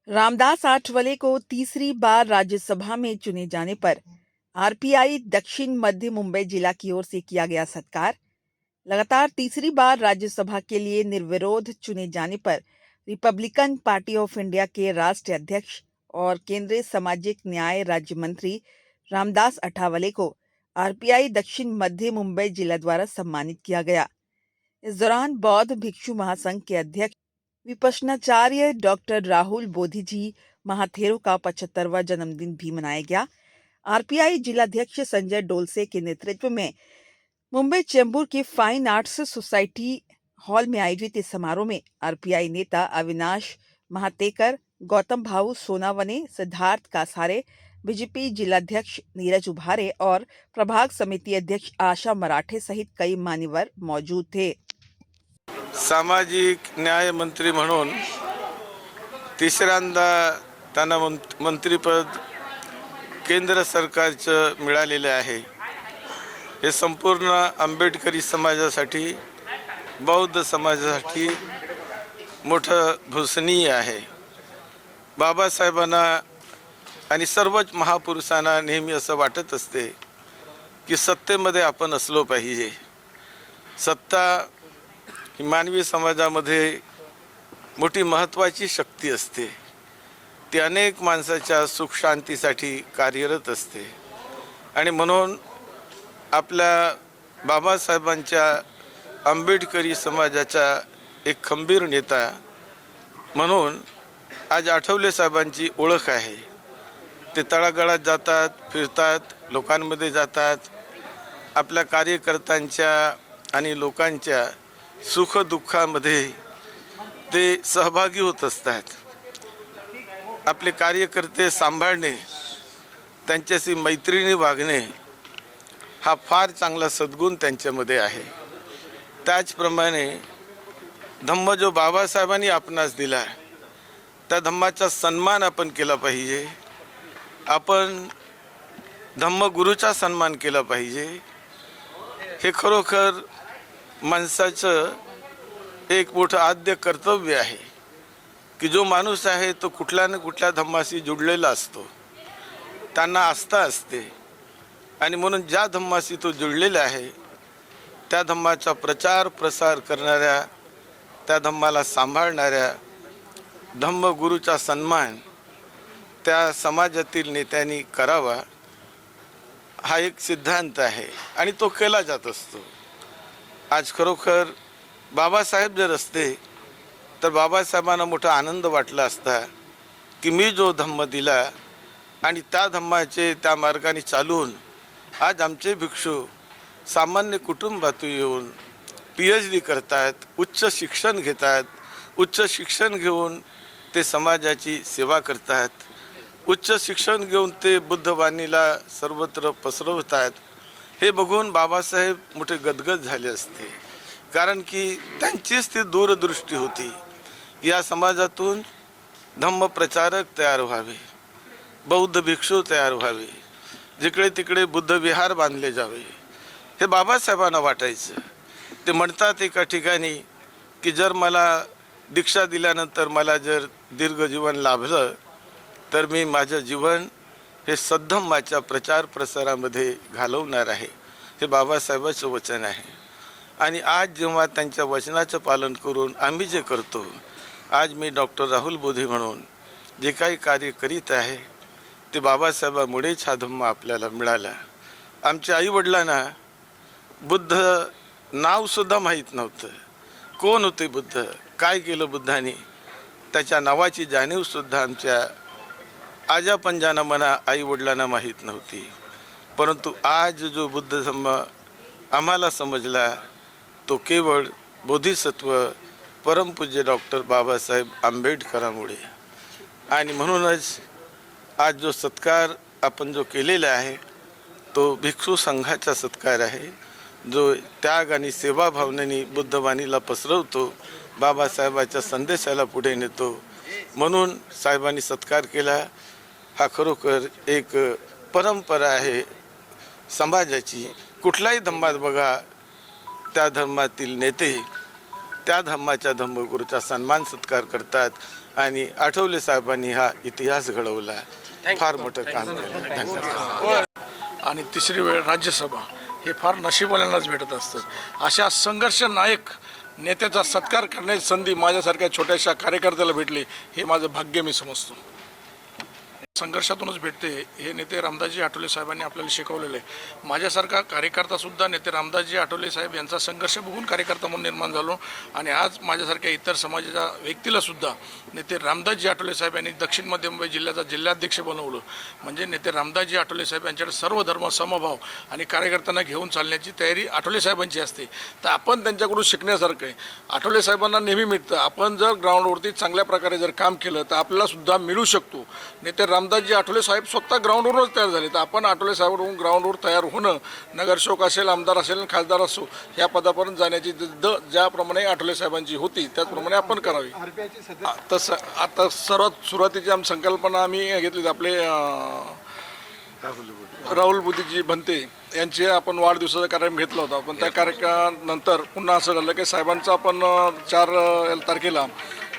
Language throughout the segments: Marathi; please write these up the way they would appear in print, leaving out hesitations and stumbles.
रामदास आठवले को तीसरी बार राज्यसभा में चुने जाने पर आरपीआई दक्षिण मध्य मुंबई जिला की ओर से किया गया सत्कार। लगातार तीसरी बार राज्यसभा के लिए निर्विरोध चुने जाने पर रिपब्लिकन पार्टी ऑफ इंडिया के राष्ट्रीय अध्यक्ष और केंद्रीय सामाजिक न्याय राज्य मंत्री रामदास अठावले को आरपीआई दक्षिण मध्य मुंबई जिला द्वारा सम्मानित किया गया। इस दौरान बौद्ध भिक्षु महासंघ के अध्यक्ष विपश्यनाचार्य डॉक्टर राहुल बोधि जी महाथेरो का 75वां जन्मदिन भी मनाया गया। आरपीआई जिलाध्यक्ष संजय डोलसे के नेतृत्व में मुंबई चेंबूर की फाइन आर्ट्स सोसाइटी हॉल में आयोजित इस समारोह में आरपीआई नेता अविनाश महातेकर, गौतम भाऊ सोनावने, सिद्धार्थ कासारे, बीजेपी जिलाध्यक्ष नीरज उभारे और प्रभाग समिति अध्यक्ष आशा मराठे सहित कई मान्यवर मौजूद थे। सामाजिक न्याय मंत्री म्हणून तिसऱ्यांदा त्यांना मंत्रिपद केंद्र सरकारचं मिळालेले आहे। हे संपूर्ण आंबेडकरी समाजासाठी, बौद्ध समाजासाठी मोठं भूषणीय आहे। बाबासाहेबांना आणि सर्वच महापुरुषांना नेहमी असं वाटत असते की सत्तेमध्ये आपण असलो पाहिजे। सत्ता ही मानवी समाजामध्ये मोठी महत्त्वाची शक्ती असते। ती अनेक माणसाच्या सुख शांतीसाठी कार्यरत असते आणि म्हणून आपल्या बाबासाहेबांच्या आंबेडकरी समाजाचा एक खंबीर नेता म्हणून आज आठवले साहेबांची ओळख आहे। ते तळागाळात जातात, फिरतात, लोकांमध्ये जातात, आपल्या कार्यकर्त्यांच्या आणि लोकांच्या सुख दुःखामध्ये ते सहभागी होत असतात। आपले कार्यकर्ते सांभाळणे, त्यांच्याशी मैत्रीने वागणे हा फार चांगला सद्गुण त्यांच्यामध्ये आहे। त्याचप्रमाणे धम्म जो बाबासाहेबांनी आपणास दिला त्या धम्माचा सन्मान आपण केला पाहिजे। आपण धम्मगुरूचा सन्मान केला पाहिजे। हे खरोखर माणसाचं एक मोठं आद्य कर्तव्य आहे की जो माणूस आहे तो कुठल्या ना कुठल्या धम्माशी जुडलेला असतो, त्यांना आस्था असते आणि म्हणून ज्या धम्माशी तो जुडलेला आहे त्या धम्माचा प्रचार प्रसार करणाऱ्या, त्या धम्माला सांभाळणाऱ्या धम्मगुरूचा सन्मान त्या समाजातील नेत्यांनी करावा हा एक सिद्धांत आहे आणि तो केला जात असतो। आज खरोखर बाबासाहेब जर असते तर बाबासाहेबांना मोठा आनंद वाटला असता की मी जो धम्म दिला आणि त्या धम्माचे त्या मार्गाने चालून आज आमचे भिक्षू सामान्य कुटुंबातून येऊन PhD करतात, उच्च शिक्षण घेतात, उच्च शिक्षण घेऊन ते समाजाची सेवा करतात, उच्च शिक्षण घेऊन ते बुद्धवाणीला सर्वत्र पसरवतात. हे बघून बाबासाहेब मोठे गदगद झाले असते, कारण की त्यांचीच ती दूरदृष्टी होती. या समाजातून धम्म प्रचारक तयार व्हावे, बौद्ध भिक्षू तयार व्हावे, जिकडे तिकडे बुद्ध विहार बांधले जावे, हे बाबासाहेबांना वाटायचं. ते म्हणतात एका ठिकाणी की जर मला दीक्षा दिल्यानंतर मला जर दीर्घ जीवन लाभलं तर मी माझं जीवन हे सद्धम्माच्या प्रचार प्रसारामध्ये घालवणार आहे. हे बाबासाहेबांचं वचन आहे. आणि आज जेव्हा त्यांच्या वचनाचं पालन करून आम्ही जे करतो, आज मी डॉक्टर राहुल बोधे म्हणून जे काही कार्य करीत आहे ते बाबासाहेबांमुळेच हा धम्म आपल्याला मिळाला. आमच्या आईवडिलांना बुद्ध नावसुद्धा माहीत नव्हतं. कोण होते बुद्ध, काय केलं बुद्धाने, त्याच्या नावाची जाणीवसुद्धा आमच्या आजा पंजांना म्हणा आईवडिलांना माहीत नव्हती. परंतु आज जो बुद्ध धम्म आम्हाला समजला तो केवळ बोधिसत्व परमपूज्य डॉक्टर बाबासाहेब आंबेडकरांमुळे. आणि म्हणूनच आज जो सत्कार आपण जो केलेला आहे तो भिक्षू संघाचा सत्कार आहे, जो त्याग आणि सेवाभावनेने बुद्धवाणीला पसरवतो, बाबासाहेबाच्या संदेशाला पुढे नेतो. म्हणून साहेबांनी सत्कार केला. हा खरोखर एक परंपरा आहे समाजाची. कुठल्याही धम्मात बघा, त्या धर्मातील नेते त्या धम्माच्या धम्मगुरूचा सन्मान सत्कार करतात. आणि आठवले साहेबांनी हा इतिहास घडवला, फार मोठं काम केलं. धन्यवाद. आणि तिसरी वेळ राज्यसभा हे फार नशीबवाल्यांनाच भेटत असतं. अशा संघर्ष नायक नेत्याचा सत्कार करण्याची संधी माझ्यासारख्या छोट्याशा कार्यकर्त्याला भेटली, हे माझं भाग्य मी समजतो. संघर्षातूनच भेटते हे नेते रामदासजी आठवले साहेबांनी आपल्याला शिकवलेलं आहे. माझ्यासारखा कार्यकर्तासुद्धा नेते रामदासजी आठवले साहेब यांचा संघर्ष बघून कार्यकर्ता म्हणून निर्माण झालो. आणि आज माझ्यासारख्या इतर समाजाच्या व्यक्तीलासुद्धा नेते रामदासजी आठवले साहेब यांनी दक्षिण मध्य मुंबई जिल्ह्याचा जिल्हाध्यक्ष बनवलं. म्हणजे नेते रामदासजी आठवले साहेब यांच्याकडे सर्व धर्म समभाव आणि कार्यकर्त्यांना घेऊन चालण्याची तयारी आठवले साहेबांची असते. तर आपण त्यांच्याकडून शिकण्यासारखं आहे. आठवले साहेबांना नेहमी मिळतं, आपण जर ग्राउंडवरती चांगल्या प्रकारे जर काम केलं तर आपल्यालासुद्धा मिळू शकतो. नेते रामदासजी आठवले साहेब स्वतः ग्राउंडवरच तयार झाले. तर आपण आठवले साहेबांकडून ग्राउंडवर तयार होणं, नगरसेवक असेल, आमदार असेल, खासदार असो, या पदापर्यंत जाण्याची ज्याप्रमाणे आठवले साहेबांची होती त्याचप्रमाणे आपण करावी. तसं आता सर्वात सुरुवातीची संकल्पना आम्ही घेतली. आपले राहुल बोधेजी भंते यांचे आपण वाढदिवसाचा कार्यक्रम घेतला होता. पण त्या कार्यक्रमानंतर पुन्हा असं झालं की साहेबांचं आपण 4 तारखेला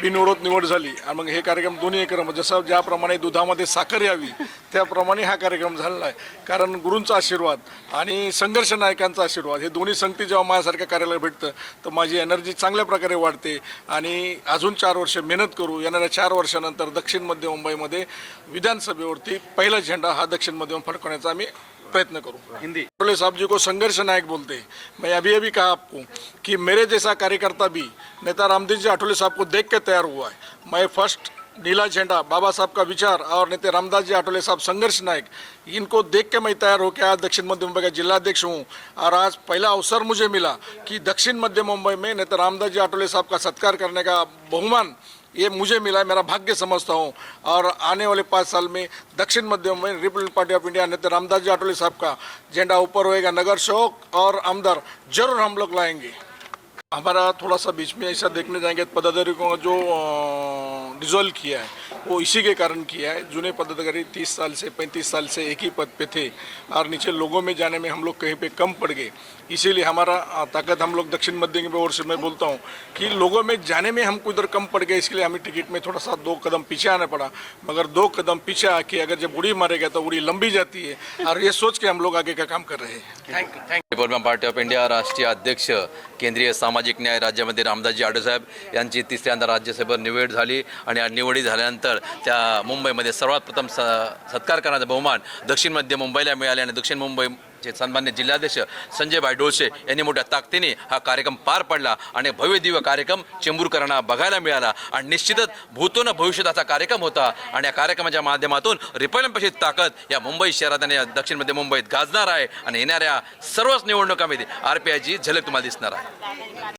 बिनविरोध निवड झाली. आणि मग हे कार्यक्रम दोन्ही एकत्र, जसं ज्याप्रमाणे दुधामध्ये साखर यावी त्याप्रमाणे हा कार्यक्रम झालेला आहे. कारण गुरूंचा आशीर्वाद आणि संघर्ष नायकांचा आशीर्वाद हे दोन्ही संगती जेव्हा माझ्यासारख्या कार्याला भेटतं तर माझी एनर्जी चांगल्या प्रकारे वाढते. आणि अजून 4 वर्ष मेहनत करू. येणाऱ्या 4 वर्षानंतर दक्षिण मध्य मुंबईमध्ये विधानसभेवरती पहिला झेंडा हा दक्षिण मध्य फडकवण्याचा आम्ही प्रयत्न करूँ. हिंदी आठवले साहब जी को संघर्ष नायक बोलते हैं. मैं अभी कहा आपको कि मेरे जैसा कार्यकर्ता भी नेता रामदास जी आठवले साहब को देख के तैयार हुआ है. मैं फर्स्ट नीला झंडा बाबा साहब का विचार और नेता रामदास जी आठवले साहब संघर्ष नायक, इनको देख के मैं तैयार होकर आज दक्षिण मध्य मुंबई का जिलाध्यक्ष हूँ. और आज पहला अवसर मुझे मिला कि दक्षिण मध्य मुंबई में नेता रामदास जी आठवले साहब का सत्कार करने का बहुमान ये मुझे मिला है. मेरा भाग्य समझता हूँ. और आने वाले 5 साल में दक्षिण मध्य Mumbai Republican party of India नेता रामदास जी आठवले साहब का झंडा ऊपर होएगा. नगर सेवक और आमदार जरूर हम लोग लाएंगे. हमारा थोड़ा सा बीच में ऐसा देखने जाएंगे पदाधिकारी को जो डिज़ोल्व किया है वो इसी के कारण किया है. जूने पदाधिकारी 30 साल से 35 साल से एक ही पद पे थे और नीचे लोगों में जाने में हम लोग कहीं पे कम पड़ गए. इसीलिए हमारा ताकत हम लोग दक्षिण मध्य की ओर से मैं बोलता हूँ कि लोगों में जाने में हमको इधर कम पड़ गए. इसके लिए हमें टिकट में थोड़ा सा 2 कदम पीछे आना पड़ा. मगर 2 कदम पीछे आके अगर जब उड़ी मारेगा तो उड़ी लंबी जाती है. और ये सोच के हम लोग आगे का काम कर रहे हैं. रिपब्लिकन पार्टी ऑफ इंडिया राष्ट्रीय अध्यक्ष केंद्रीय सामाजिक न्याय राज्यामध्ये रामदासजी आठवले साहेब यांची तिसऱ्यांदा राज्यसभेवर निवड झाली. आणि निवडी झाल्यानंतर त्या मुंबईमध्ये सर्वात प्रथम सत्कार करण्याचा बहुमान दक्षिण मध्य मुंबईला मिळाले. आणि दक्षिण मुंबई जे सन्मान्य जिल्हाध्यक्ष संजयभाई डोळसे यांनी मोठ्या ताकदीने हा कार्यक्रम पार पडला आणि भव्य दिव्य कार्यक्रम चेंबूरकरांना बघायला मिळाला आणि निश्चितच भूतो न भविष्यात असा कार्यक्रम होता आणि या कार्यक्रमाच्या माध्यमातून रिपब्लिकनची ताकद या मुंबई शहरात आणि या दक्षिण मध्य मुंबईत गाजणार आहे आणि येणाऱ्या सर्वच निवडणुकांमध्ये RPIची झलक तुम्हाला दिसणार आहे.